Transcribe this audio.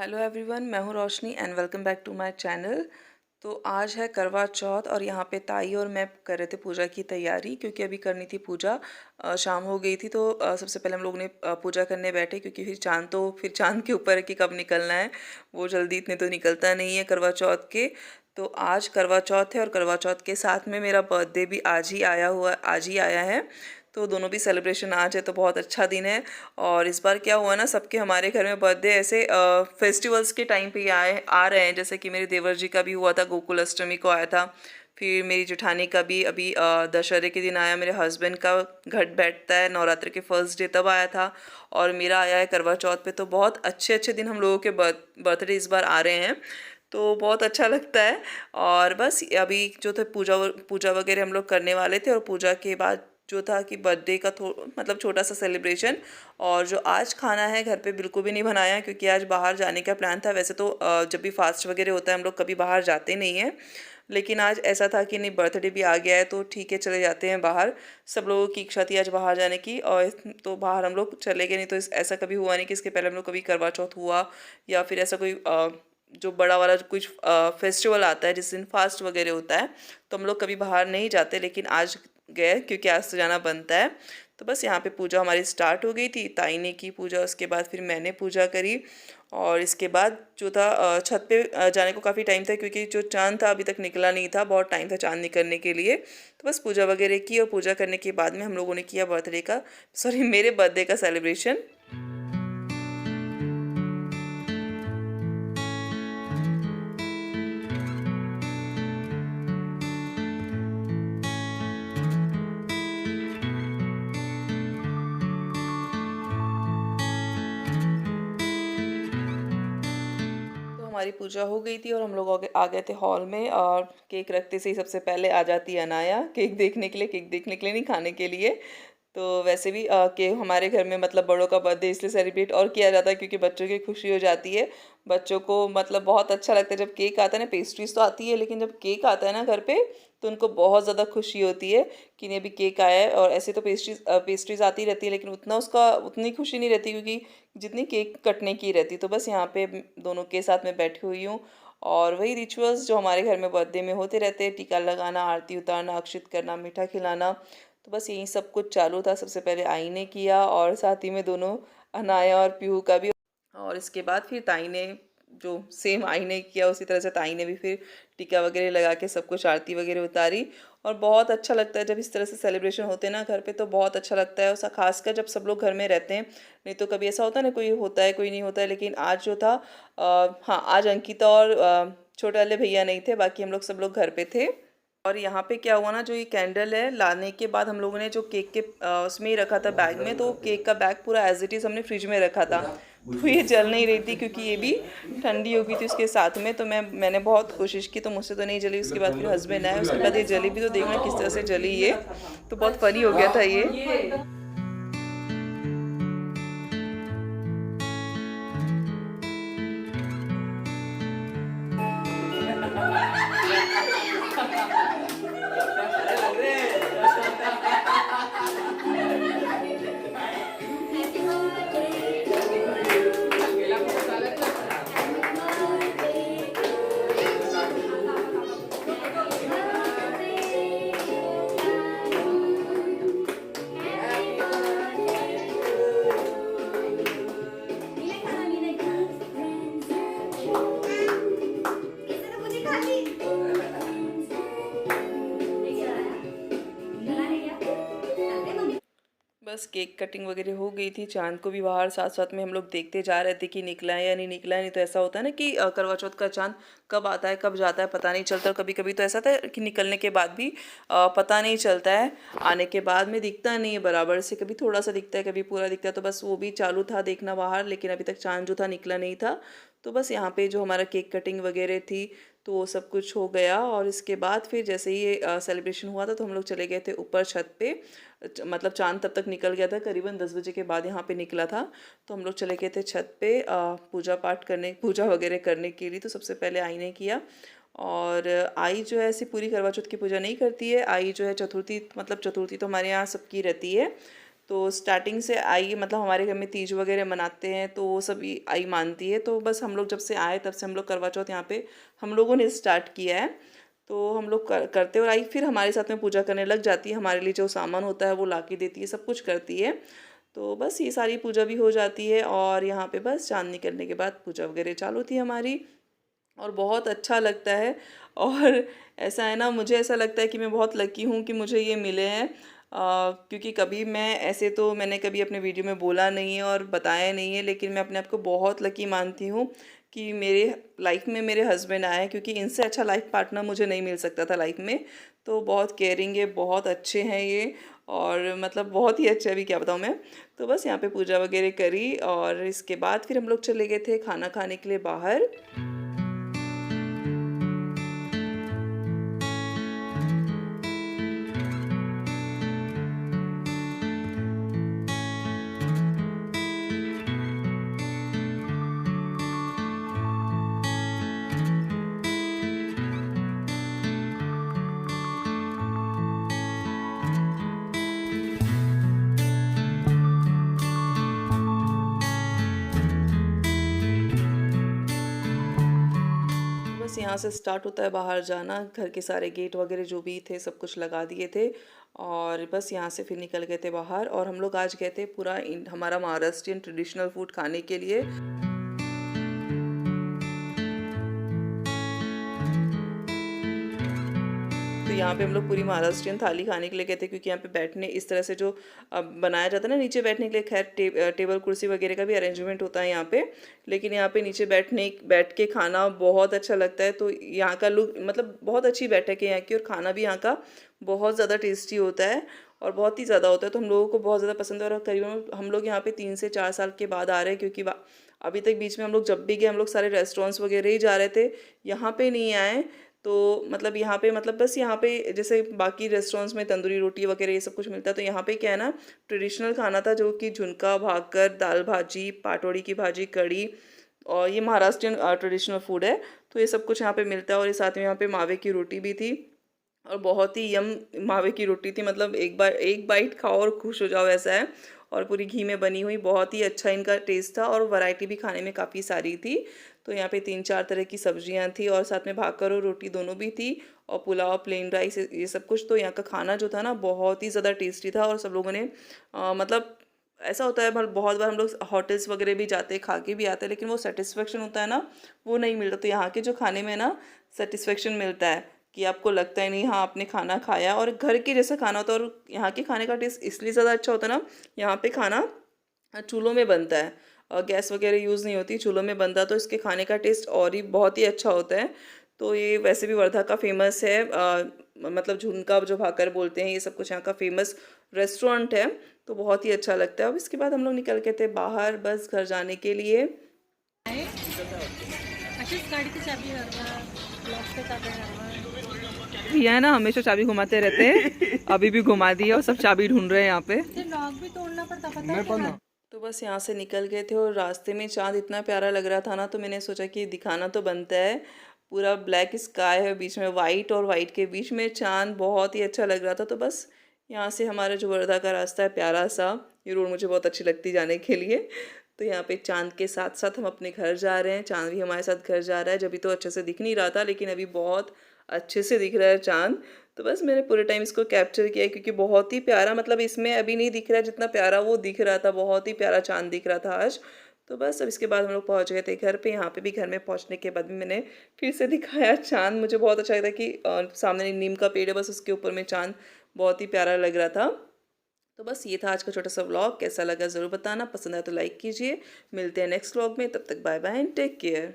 Hello everyone, मैं हूँ Roshni and welcome back to my channel. तो आज है करवा चौथ और यहाँ पे ताई और मैं कर रहे थे पूजा की तैयारी, क्योंकि अभी करनी थी पूजा। शाम हो गई थी तो सबसे पहले हम लोग ने पूजा करने बैठे, क्योंकि फिर चांद के ऊपर है कि कब निकलना है। वो जल्दी इतने तो निकलता नहीं है करवा चौथ के। तो आज करवा चौथ है और करवा चौथ के साथ में मेरा बर्थडे भी आज ही आया है। तो दोनों भी सेलिब्रेशन आज है, तो बहुत अच्छा दिन है। और इस बार क्या हुआ ना, सबके हमारे घर में बर्थडे ऐसे फेस्टिवल्स के टाइम पे ही आ रहे हैं। जैसे कि मेरे देवर जी का भी हुआ था, गोकुल अष्टमी को आया था। फिर मेरी जेठानी का भी अभी दशहरे के दिन आया। मेरे हस्बैंड का घट बैठता है नवरात्र के फर्स्ट डे, तब आया था। और मेरा आया है करवा चौथ पे। तो बहुत अच्छे अच्छे दिन हम लोगों के बर्थडे इस बार आ रहे हैं, तो बहुत अच्छा लगता है। और बस अभी जो थे पूजा पूजा वगैरह हम लोग करने वाले थे, और पूजा के बाद जो था कि बर्थडे का मतलब छोटा सा सेलिब्रेशन। और जो आज खाना है घर पे बिल्कुल भी नहीं बनाया, क्योंकि आज बाहर जाने का प्लान था। वैसे तो जब भी फास्ट वगैरह होता है हम लोग कभी बाहर जाते नहीं हैं, लेकिन आज ऐसा था कि नहीं, बर्थडे भी आ गया है तो ठीक है, चले जाते हैं बाहर। सब लोगों की इच्छा थी आज बाहर जाने की, और तो बाहर हम लोग चले गए। नहीं तो ऐसा कभी हुआ नहीं कि इसके पहले हम लोग कभी करवा चौथ हुआ या फिर ऐसा कोई जो बड़ा वाला कुछ फेस्टिवल आता है जिस दिन फास्ट वगैरह होता है, तो हम लोग कभी बाहर नहीं जाते। लेकिन आज गए, क्योंकि आज तो जाना बनता है। तो बस यहाँ पे पूजा हमारी स्टार्ट हो गई थी। ताई ने की पूजा, उसके बाद फिर मैंने पूजा करी। और इसके बाद जो था छत पे जाने को काफ़ी टाइम था, क्योंकि जो चांद था अभी तक निकला नहीं था, बहुत टाइम था चांद निकलने के लिए। तो बस पूजा वगैरह की, और पूजा करने के बाद में हम लोगों ने किया मेरे बर्थडे का सेलिब्रेशन। तो हमारी पूजा हो गई थी और हम लोग आ गए थे हॉल में। और केक रखते से ही सबसे पहले आ जाती है अनाया, केक देखने के लिए नहीं, खाने के लिए। तो वैसे भी कि हमारे घर में मतलब बड़ों का बर्थडे इसलिए सेलिब्रेट और किया जाता है क्योंकि बच्चों की खुशी हो जाती है। बच्चों को मतलब बहुत अच्छा लगता है जब केक आता है ना। पेस्ट्रीज तो आती है, लेकिन जब केक आता है ना घर पे, तो उनको बहुत ज़्यादा खुशी होती है कि नहीं अभी केक आया है। और ऐसे तो पेस्ट्रीज आती रहती है, लेकिन उतनी खुशी नहीं रहती, क्योंकि जितनी केक कटने की रहती। तो बस यहाँ पे दोनों के साथ में बैठी हुई हूँ। और वही रिचुअल्स जो हमारे घर में बर्थडे में होते रहते हैं, टीका लगाना, आरती उतारना, अक्षित करना, मीठा खिलाना। तो बस यही सब कुछ चालू था। सबसे पहले आई ने किया, और साथ ही में दोनों अनाया और पीहू का भी। और इसके बाद फिर ताई ने, जो सेम आई ने किया उसी तरह से ताई ने भी फिर टीका वगैरह लगा के सब कुछ आरती वगैरह उतारी। और बहुत अच्छा लगता है जब इस तरह से सेलिब्रेशन होते हैं ना घर पे, तो बहुत अच्छा लगता है। और खासकर जब सब लोग घर में रहते हैं। नहीं तो कभी ऐसा होता है ना, कोई होता है कोई नहीं होता है। लेकिन आज जो था हाँ, आज अंकिता और छोटे वाले भैया नहीं थे, बाकी हम लोग सब लोग घर पे थे। और यहाँ पे क्या हुआ ना, जो ये कैंडल है लाने के बाद हम लोगों ने जो केक के उसमें ही रखा था बैग में, तो केक का बैग पूरा एज इट इज़ हमने फ्रिज में रखा था। तो ये जल नहीं रही थी, क्योंकि ये भी ठंडी हो गई थी उसके साथ में। तो मैंने बहुत कोशिश की, तो मुझसे तो नहीं जली। उसके बाद फिर हस्बैंड आए, उसके बाद ये जली भी। तो देखना किस तरह से जली ये, तो बहुत फनी हो गया था ये। बस केक कटिंग वगैरह हो गई थी। चांद को भी बाहर साथ साथ में हम लोग देखते जा रहे थे कि निकला है या नहीं निकला है। नहीं तो ऐसा होता है ना कि करवा चौथ का चांद कब आता है कब जाता है पता नहीं चलता। और कभी कभी तो ऐसा था कि निकलने के बाद भी पता नहीं चलता है। आने के बाद में दिखता नहीं है बराबर से, कभी थोड़ा सा दिखता है, कभी पूरा दिखता है। तो बस वो भी चालू था देखना बाहर, लेकिन अभी तक चांद जो था निकला नहीं था। तो बस यहाँ पे जो हमारा केक कटिंग वगैरह थी, तो वो सब कुछ हो गया। और इसके बाद फिर जैसे ही ये सेलिब्रेशन हुआ था, तो हम लोग चले गए थे ऊपर छत पे। मतलब चांद तब तक निकल गया था, करीबन 10 बजे के बाद यहाँ पे निकला था। तो हम लोग चले गए थे छत पे पूजा वगैरह करने के लिए। तो सबसे पहले आई ने किया। और आई जो है ऐसी पूरी करवा चौथ की पूजा नहीं करती है। आई जो है चतुर्थी, मतलब चतुर्थी तो हमारे यहाँ सबकी रहती है। तो स्टार्टिंग से आई मतलब हमारे घर में तीज वगैरह मनाते हैं तो वो सब आई मानती है। तो बस हम लोग जब से आए तब से हम लोग करवा चौथ यहाँ पे हम लोगों ने स्टार्ट किया है। तो हम लोग करते और आई फिर हमारे साथ में पूजा करने लग जाती है, हमारे लिए जो सामान होता है वो ला के देती है, सब कुछ करती है। तो बस ये सारी पूजा भी हो जाती है और यहाँ पे बस चाँद निकलने के बाद पूजा वगैरह चालू थी हमारी और बहुत अच्छा लगता है। और ऐसा है ना, मुझे ऐसा लगता है कि मैं बहुत लकी हूँ कि मुझे ये मिले हैं, क्योंकि कभी मैं ऐसे तो मैंने कभी अपने वीडियो में बोला नहीं है और बताया नहीं है, लेकिन मैं अपने आप को बहुत लकी मानती हूँ कि मेरे लाइफ में मेरे हस्बैंड आए हैं, क्योंकि इनसे अच्छा लाइफ पार्टनर मुझे नहीं मिल सकता था लाइफ में। तो बहुत केयरिंग है, बहुत अच्छे हैं ये और मतलब बहुत ही अच्छे, अभी क्या बताऊँ मैं। तो बस यहाँ पे पूजा वगैरह करी और इसके बाद फिर हम लोग चले गए थे खाना खाने के लिए बाहर। बस यहाँ से स्टार्ट होता है बाहर जाना, घर के सारे गेट वगैरह जो भी थे सब कुछ लगा दिए थे और बस यहाँ से फिर निकल गए थे बाहर। और हम लोग आज गए थे पूरा हमारा महाराष्ट्रियन ट्रेडिशनल फूड खाने के लिए। तो यहाँ पे हम लोग पूरी महाराष्ट्रियन थाली खाने के लिए गए थे, क्योंकि यहाँ पे बैठने इस तरह से जो बनाया जाता है ना नीचे बैठने के लिए, खैर टेबल कुर्सी वगैरह का भी अरेंजमेंट होता है यहाँ पे, लेकिन यहाँ पे नीचे बैठ के खाना बहुत अच्छा लगता है। तो यहाँ का लुक मतलब बहुत अच्छी बैठक है यहाँ की और खाना भी यहाँ का बहुत ज़्यादा टेस्टी होता है और बहुत ही ज़्यादा होता है। तो हम लोगों को बहुत ज़्यादा पसंद है और करीबन हम लोग यहाँ पे 3 से 4 साल के बाद आ रहे हैं, क्योंकि अभी तक बीच में हम लोग जब भी गए हम लोग सारे रेस्टोरेंट्स वगैरह ही जा रहे थे, यहाँ पे नहीं आए। तो मतलब यहाँ पे मतलब बस यहाँ पे जैसे बाकी रेस्टोरेंट्स में तंदूरी रोटी वगैरह ये सब कुछ मिलता है, तो यहाँ पे क्या है ना, ट्रेडिशनल खाना था जो कि झुनका भाकर, दाल भाजी, पाटोड़ी की भाजी, कढ़ी, और ये महाराष्ट्रियन ट्रेडिशनल फूड है। तो ये सब कुछ यहाँ पे मिलता है और ये साथ में यहाँ पे मावे की रोटी भी थी और बहुत ही यम मावे की रोटी थी, मतलब एक बाइट खाओ और खुश हो जाओ ऐसा है। और पूरी घी में बनी हुई, बहुत ही अच्छा इनका टेस्ट था और वैरायटी भी खाने में काफ़ी सारी थी। तो यहाँ पे 3-4 तरह की सब्जियां थी और साथ में भाकर और रोटी दोनों भी थी और पुलाव, प्लेन राइस, ये सब कुछ। तो यहाँ का खाना जो था ना बहुत ही ज़्यादा टेस्टी था और सब लोगों ने मतलब ऐसा होता है बहुत बार हम लोग होटल्स वगैरह भी जाते खा के भी आते हैं, लेकिन वो सेटिस्फेक्शन होता है ना वो नहीं मिलता। तो यहाँ के जो खाने में ना सेटिस्फेक्शन मिलता है कि आपको लगता है नहीं हाँ आपने खाना खाया और घर के जैसा खाना होता है। और यहाँ के खाने का टेस्ट इसलिए ज़्यादा अच्छा होता है ना, यहाँ पे खाना चूल्हों में बनता है और गैस वगैरह यूज़ नहीं होती, चूल्हों में बनता है, तो इसके खाने का टेस्ट और ही बहुत ही अच्छा होता है। तो ये वैसे भी वर्धा का फेमस है, मतलब झुनका जो भाकर बोलते हैं, ये सब कुछ यहाँ का फेमस रेस्टोरेंट है। तो बहुत ही अच्छा लगता है। अब इसके बाद हम लोग निकल के थे बाहर बस घर जाने के लिए। भैया है ना हमेशा चाबी घुमाते रहते हैं, अभी भी घुमा दी है और सब चाबी ढूंढ रहे हैं यहाँ पे। लॉक भी तोड़ना पड़ता पता है। तो बस यहाँ से निकल गए थे और रास्ते में चाँद इतना प्यारा लग रहा था ना, तो मैंने सोचा कि दिखाना तो बनता है। पूरा ब्लैक स्काई है, बीच में वाइट और वाइट के बीच में चाँद, बहुत ही अच्छा लग रहा था। तो बस यहाँ से हमारा जो वर्धा का रास्ता है प्यारा सा, ये रोड मुझे बहुत अच्छी लगती जाने के लिए। तो यहाँ पे चाँद के साथ साथ हम अपने घर जा रहे हैं, चाँद भी हमारे साथ घर जा रहा है। जब तो अच्छे से दिख नहीं रहा था, लेकिन अभी बहुत अच्छे से दिख रहा है चाँद। तो बस मैंने पूरे टाइम इसको कैप्चर किया क्योंकि बहुत ही प्यारा, मतलब इसमें अभी नहीं दिख रहा है जितना प्यारा वो दिख रहा था, बहुत ही प्यारा चाँद दिख रहा था आज। तो बस अब इसके बाद हम लोग पहुँच गए थे घर पे। यहाँ पे भी घर में पहुँचने के बाद भी मैंने फिर से दिखाया चाँद। मुझे बहुत अच्छा लगा कि सामने नीम का पेड़ है, बस उसके ऊपर में चाँद, बहुत ही प्यारा लग रहा था। तो बस ये था आज का छोटा सा व्लॉग। कैसा लगा ज़रूर बताना, पसंद आया तो लाइक कीजिए। मिलते हैं नेक्स्ट व्लॉग में, तब तक bye bye and take care.